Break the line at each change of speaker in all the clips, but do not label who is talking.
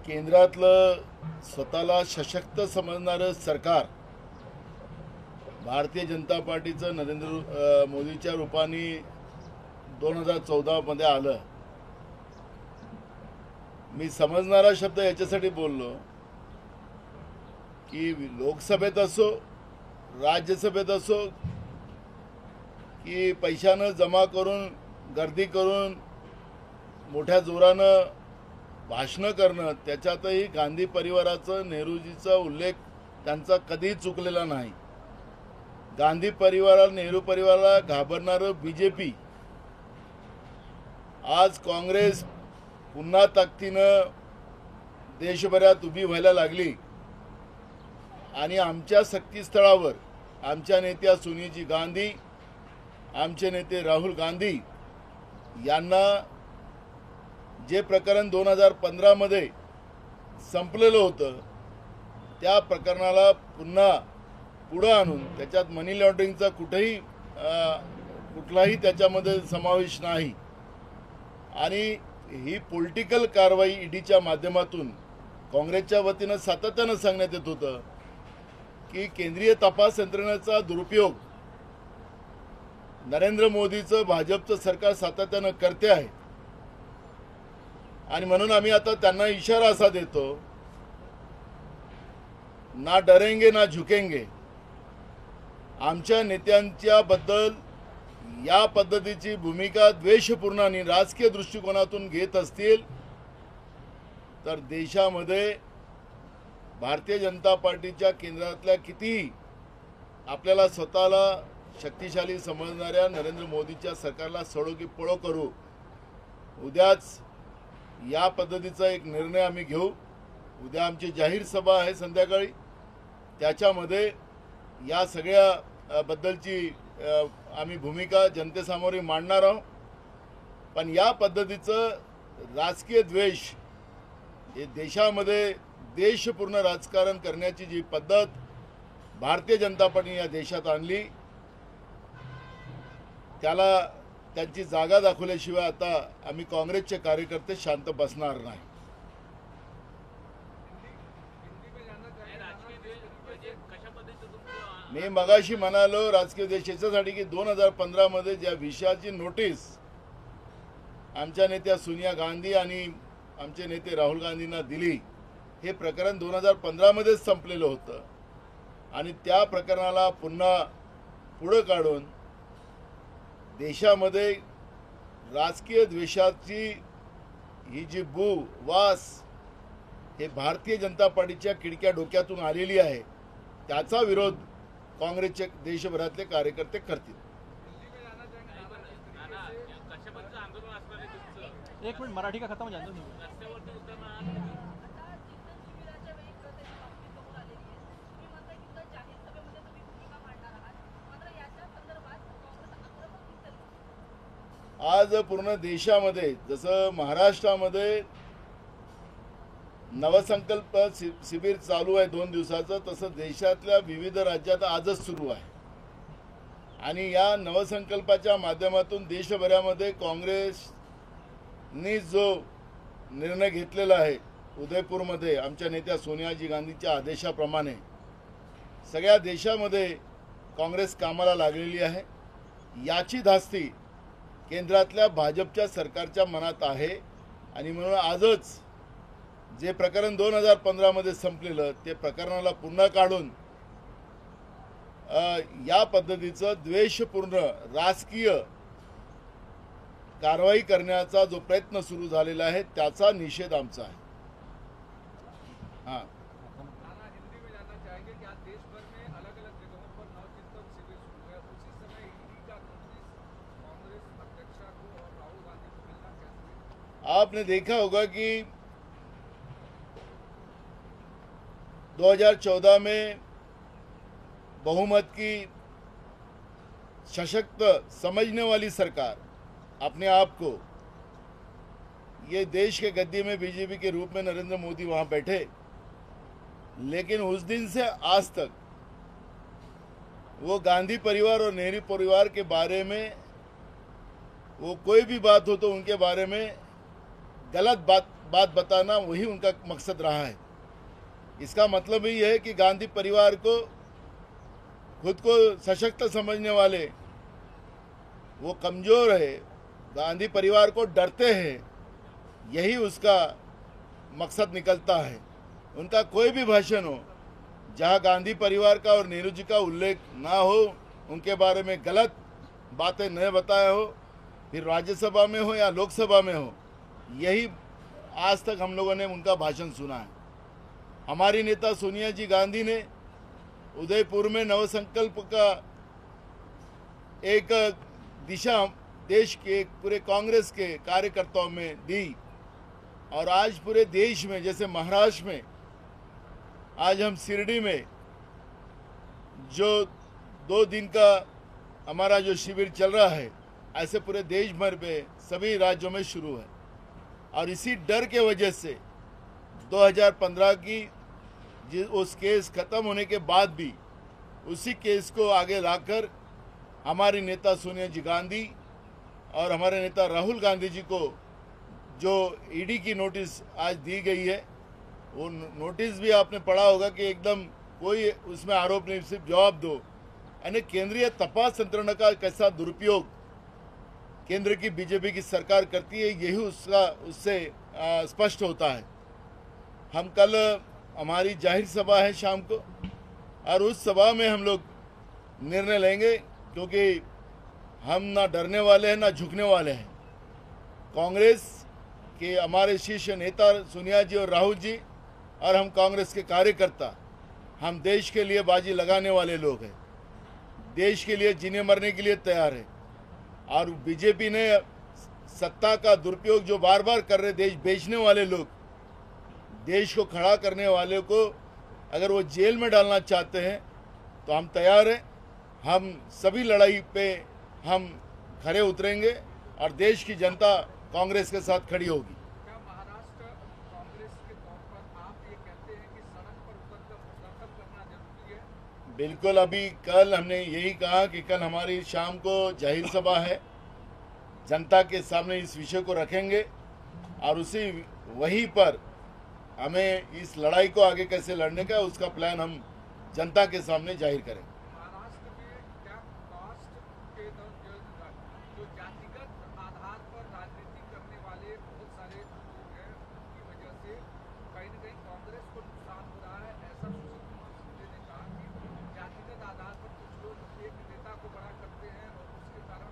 केंद्रातलं स्वतःला सशक्त समजणारं सरकार भारतीय जनता पार्टीचं नरेंद्र मोदीच्या रूपाने 2014 मध्ये आलं. मी समजणारा शब्द याच्यासाठी बोललो की लोकसभेत असो राज्यसभेत असो की पैशानं जमा करून गर्दी करून मोठ्या जोरानं भाषणं करणं, त्याच्यातही गांधी परिवाराचं नेहरूजीचा उल्लेख त्यांचा कधीही चुकलेला नाही. गांधी परिवाराला नेहरू परिवाराला घाबरणारं बीजेपी आज काँग्रेस पुन्हा ताकदीनं देशभरात उभी व्हायला लागली आणि आमच्या सक्तीस्थळावर आमच्या नेत्या सोनियाजी गांधी, आमचे नेते राहुल गांधी यांना जे प्रकरण 2015 मध्ये संपलेलं होतं त्या प्रकरणाला पुन्हा पुढे आणून त्याच्यात मनी लॉन्ड्रिंगचा कुठलाही त्याच्यामध्ये समावेश नाही आणि ही पॉलिटिकल कारवाई ईडीच्या माध्यमातून काँग्रेसच्या वतीनं सातत्यानं सांगण्यात येत होतं की केंद्रीय तपास यंत्रणेचा दुरुपयोग नरेंद्र मोदीचं भाजपचं सरकार सातत्यानं करते आहे आणि म्हणून आम्ही आता त्यांना इशारा असा देतो, ना डरेंगे ना झुकेंगे. आमच्या नेत्यांच्या बद्दल या पद्धतीची भूमिका द्वेषपूर्ण आणि राजकीय दृष्टिकोनातून घेत असतील तर देशामध्ये भारतीय जनता पार्टीच्या केंद्रातल्या कितीही आपल्याला स्वतःला शक्तिशाली समजणाऱ्या नरेंद्र मोदीच्या सरकारला सडो की पळो करू. उद्याच या पद्धतीचा एक निर्णय आम्ही घेऊ. उद्या आमची जाहीर सभा आहे संध्याकाळी, त्याच्यामध्ये या सगळ्या बद्दलची आम्ही भूमिका जनतेसमोर मांडणार आहोत. पण या पद्धतीचं राजकीय द्वेष हे देशामध्ये देशपूर्ण राजकारण करण्याची जी पद्धत भारतीय जनता पार्टीने या देशात आणली त्याला त्यांची जागा दाखवल्याशिवाय आता आम्ही काँग्रेसचे कार्यकर्ते शांत बसणार नाही. मी मगाशी म्हणालो राजकीय द्वेष याच्यासाठी की 2015 मध्ये ज्या विषयाची नोटीस आमच्या नेत्या सोनिया गांधी आणि आमचे नेते राहुल गांधींना दिली हे प्रकरण 2015 मध्येच संपलेलं होतं आणि त्या प्रकरणाला पुन्हा पुढे काढून देशामध्ये राजकीय द्वेषाची ही जी वास हे भारतीय जनता पार्टीच्या किडक्या डोक्यातून आलेली आहे त्याचा विरोध काँग्रेसचे देशभरातले कार्यकर्ते करतील.
एक मिनट मराठी का खत्म जानतो
आज पूर्ण देशामध्ये जसं महाराष्ट्रामध्ये नवसंकल्प शिबिर चालू आहे 2 दिवसाचं, तसं देशातल्या विविध राज्यात आजच सुरू आहे आणि या नवसंकल्पाच्या माध्यमातून देशभरामध्ये काँग्रेसने जो निर्णय घेतलेला आहे उदयपूरमध्ये आमच्या नेत्या सोनियाजी गांधीच्या आदेशाप्रमाणे सगळ्या देशामध्ये काँग्रेस कामाला लागलेली आहे. याची धास्ती केंद्रातल्या भाजपच्या सरकारच्या मनात आहे आणि म्हणून आजच जे प्रकरण 2015 मध्ये संपलेलं ते प्रकरणाला पुन्हा काढून या पद्धतीचं द्वेषपूर्ण राजकीय कारवाई करण्याचा जो प्रयत्न सुरू झालेला आहे त्याचा निषेध आमचा आहे. हां, आपने देखा होगा कि 2014 में बहुमत की सशक्त समझने वाली सरकार अपने आप को ये देश के गद्दी में बीजेपी के रूप में नरेंद्र मोदी वहां बैठे, लेकिन उस दिन से आज तक वो गांधी परिवार और नेहरू परिवार के बारे में वो कोई भी बात हो तो उनके बारे में गलत बात बात बताना वही उनका मकसद रहा है। इसका मतलब ही है कि गांधी परिवार को खुद को सशक्त समझने वाले वो कमज़ोर है, गांधी परिवार को डरते हैं, यही उसका मकसद निकलता है। उनका कोई भी भाषण हो जहां गांधी परिवार का और नेहरू जी का उल्लेख ना हो, उनके बारे में गलत बातें न बताया हो, फिर राज्यसभा में हो या लोकसभा में हो, यही आज तक हम लोगों ने उनका भाषण सुना है। हमारी नेता सोनिया जी गांधी ने उदयपुर में नवसंकल्प का एक दिशा देश के पूरे कांग्रेस के कार्यकर्ताओं में दी, और आज पूरे देश में, जैसे महाराष्ट्र में आज हम शिरडी में जो 2 दिन का हमारा जो शिविर चल रहा है, ऐसे पूरे देश भर में सभी राज्यों में शुरू है। और इसी डर के वजह से 2015 की उस केस खत्म होने के बाद भी उसी केस को आगे लाकर हमारी नेता सोनिया जी गांधी और हमारे नेता राहुल गांधी जी को जो ईडी की नोटिस आज दी गई है, वो नोटिस भी आपने पढ़ा होगा कि एकदम कोई उसमें आरोप नहीं, सिर्फ जवाब दो। यानी केंद्रीय तपास यंत्रणा का कैसा दुरुपयोग केंद्र की बीजेपी की सरकार करती है, यही उससे स्पष्ट होता है। हम कल हमारी जाहिर सभा है शाम को, और उस सभा में हम लोग निर्णय लेंगे, क्योंकि हम ना डरने वाले हैं ना झुकने वाले हैं। कांग्रेस के हमारे शीर्ष नेता सोनिया जी और राहुल जी और हम कांग्रेस के कार्यकर्ता, हम देश के लिए बाजी लगाने वाले लोग हैं, देश के लिए जीने मरने के लिए तैयार है। और बीजेपी ने सत्ता का दुरुपयोग जो बार बार कर रहे देश बेचने वाले लोग, देश को खड़ा करने वाले को अगर वो जेल में डालना चाहते हैं तो हम तैयार हैं। हम सभी लड़ाई पे हम खड़े उतरेंगे और देश की जनता कांग्रेस के साथ खड़ी होगी।
क्या महाराष्ट्र कांग्रेस के तौर पर आप ये कहते हैं कि सड़क पर उतरकर मुशाफिर करना जरूरी है?
बिल्कुल। अभी कल हमने यही कहा कि कल हमारी शाम को जाहिर सभा है, जनता के सामने इस विषय को रखेंगे और उसी वहीं पर हमें इस लड़ाई को आगे कैसे लड़ने का उसका प्लान हम जनता के सामने जाहिर करें।
महाराष्ट्र में क्या कास्ट के जो जातिगत आधार पर राजनीति करने वाले बहुत सारे लोग हैं, उनकी वजह से कहीं न कहीं कांग्रेस को नुकसान हो रहा है, ऐसा सुशील कुमार शिंदे ने कहा कि जातिगत आधार पर कुछ लोग एक नेता को बड़ा करते हैं और उसके कारण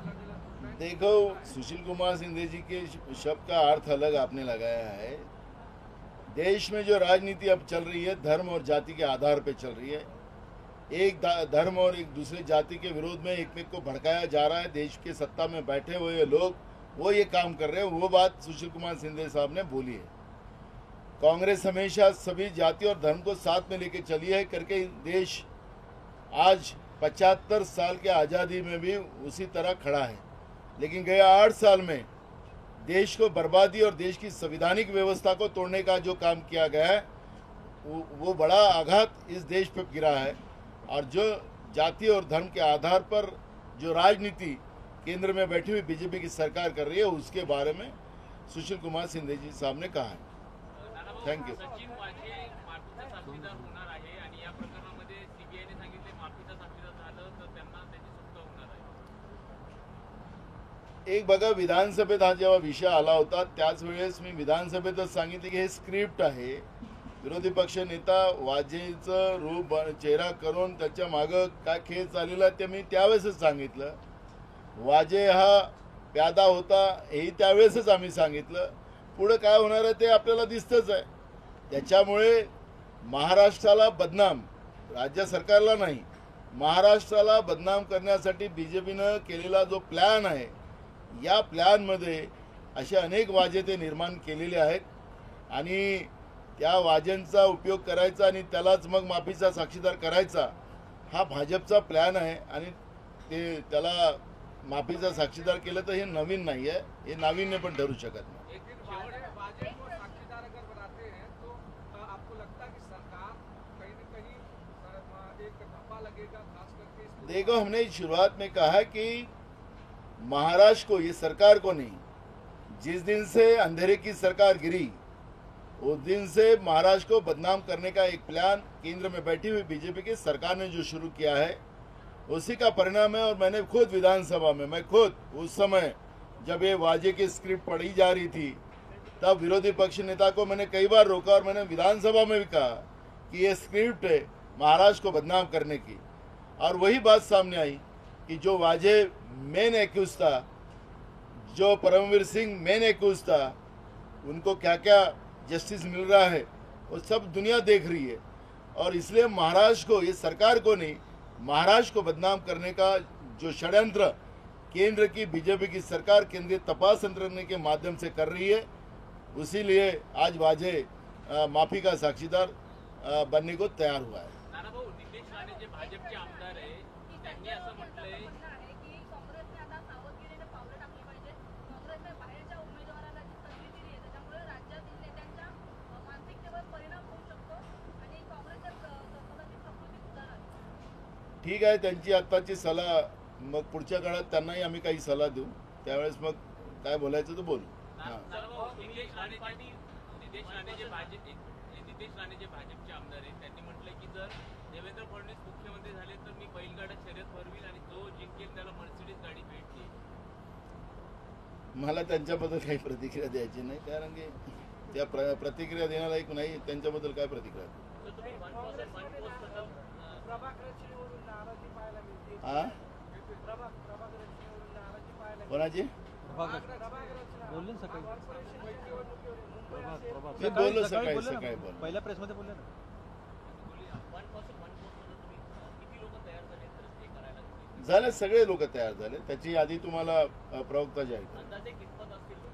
अलग अलग होता है।
देखो, सुशील कुमार शिंदे जी के शब्द का अर्थ अलग आपने लगाया है। देश में जो राजनीति अब चल रही है धर्म और जाति के आधार पर चल रही है। एक धर्म और एक दूसरे जाति के विरोध में एक को भड़काया जा रहा है। देश के सत्ता में बैठे हुए लोग वो ये काम कर रहे हैं, वो बात सुशील कुमार शिंदे साहब ने बोली है। कांग्रेस हमेशा सभी जाति और धर्म को साथ में लेके चली है करके देश आज 75 साल के आज़ादी में भी उसी तरह खड़ा है। लेकिन गए 8 साल में देश को बर्बादी और देश की संवैधानिक व्यवस्था को तोड़ने का जो काम किया गया है, वो बड़ा आघात इस देश पर गिरा है। और जो जाति और धर्म के आधार पर जो राजनीति केंद्र में बैठी हुई बीजेपी की सरकार कर रही है, उसके बारे में सुशील कुमार शिंदे जी साहब ने कहा है। थँक्यू।
सचिन वाझे माफीचा साक्षीदार होणार आहे आणि या प्रकरणामध्ये सीबीआयने सांगितले माफीचा साक्षीदार झालं तर त्यांना त्याची सुटका होणार आहे।
एक बघा, विधानसभेत हा जेव्हा विषय आला होता त्याच वेळेस मी विधानसभेतच सांगितले की हे स्क्रिप्ट आहे। विरोधी पक्ष नेता वाजेचं रूप चेहरा करून त्याच्या मागं काय खेळ चाललेला आहे ते मी त्यावेळेसच सांगितलं। वाजे हा प्यादा होता हेही त्यावेळेसच आम्ही सांगितलं। पुढे काय होणार आहे ते आपल्याला दिसतच आहे। त्याच्यामुळे महाराष्ट्राला बदनाम, राज्य सरकारला नाही, महाराष्ट्राला बदनाम करण्यासाठी बीजेपीनं केलेला जो प्लॅन आहे, या प्लॅनमध्ये असे अनेक वाजे ते निर्माण केलेले आहेत आणि त्या वाजेंचा उपयोग करायचा आणि त्यालाच मग माफीचा साक्षीदार करायचा हा भाजपचा प्लॅन आहे। आणि ते त्याला माफीचा साक्षीदार केलं तर हे नवीन नाही आहे, हे नाविन्य पण ठरू शकत नाही।
एक दिन वाजे को साक्षीदार अगर बनाते हैं तो आपको लगता है कि सरकार कहीं न कहीं एक धब्बा लगेगा, खास करके
देखो, हमने शुरुआत में कहा कि महाराष्ट्र को, ये सरकार को नहीं, जिस दिन से अंधेरे की सरकार गिरी उस दिन से महाराष्ट्र को बदनाम करने का एक प्लान केंद्र में बैठी हुई बीजेपी की सरकार ने जो शुरू किया है उसी का परिणाम है। और मैंने खुद विधानसभा में, मैं खुद उस समय जब ये वाजे की स्क्रिप्ट पढ़ी जा रही थी तब विरोधी पक्ष नेता को मैंने कई बार रोका और मैंने विधानसभा में भी कहा कि ये स्क्रिप्ट है महाराष्ट्र को बदनाम करने की। और वही बात सामने आई कि जो वाजे मेन एक्यूज था, जो परमवीर सिंह मेन एक्यूज था, उनको क्या क्या जस्टिस मिल रहा है वो सब दुनिया देख रही है। और इसलिए महाराष्ट्र को, ये सरकार को नहीं, महाराष्ट्र को बदनाम करने का जो षड्यंत्र केंद्र की बीजेपी की सरकार केंद्रीय तपास यंत्रणा के माध्यम से कर रही है, उसीलिए आज वाजे माफी का साक्षीदार बनने को तयार हुआ है।
नानाभाऊ, नितेश राणे जे भाजपचे आमदार आहे त्यांनी असं म्हटलंय
आहे की काँग्रेसने आता सावधगिरीने पावलं टाकली पाहिजे. काँग्रेसने बाहेरच्या उमेदवाराला जी संधी दिली आहे त्याच्यामुळे राज्यातील नेत्यांच्या मानसिकतेवर परिणाम होऊ शकतो आणि काँग्रेसच्या स्वतःची प्रकृती सुधारावी.
ठीक आहे, त्यांची आत्ताची सलाह, मग पुढच्या काळात त्यांनाही आम्ही काही सल्ला देऊ, त्यावेळेस मग काय बोलायचं तर बोलू. हां,
नितेश राणे जे भाजपचे आमदार आहेत त्यांनी म्हटलंय की जर देवेंद्र फडणवीस मुख्यमंत्री झाले तर मी बैलगाड्यात शर्यत भरवील आणि जो जिंकेल त्याला मर्सिडीज गाडी भेट देईल.
मला त्यांच्याबद्दल काही प्रतिक्रिया द्यायची नाही, कारण की त्या प्रतिक्रिया देण्यालायक नाही. त्यांच्याबद्दल काय प्रतिक्रिया
तर तुम्ही
हा कोणाची
बोलले ना सकाळी.
मी बोललो
सकाळी बोलले
सकाळी
ना.
बोललो.
पहिल्या प्रेसमध्ये बोलले ना.
किती लोक तयार झाले तर ते करायला
झाले, सगळे लोक तयार झाले. त्याची यादी तुम्हाला प्रवक्ता जाहीर करेल.
अंदाजे कितपत असतील लोक,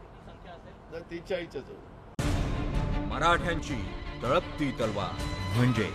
किती संख्या असेल?
तर 43च्या जवळ.
मराठ्यांची तळपती तलवार म्हणजे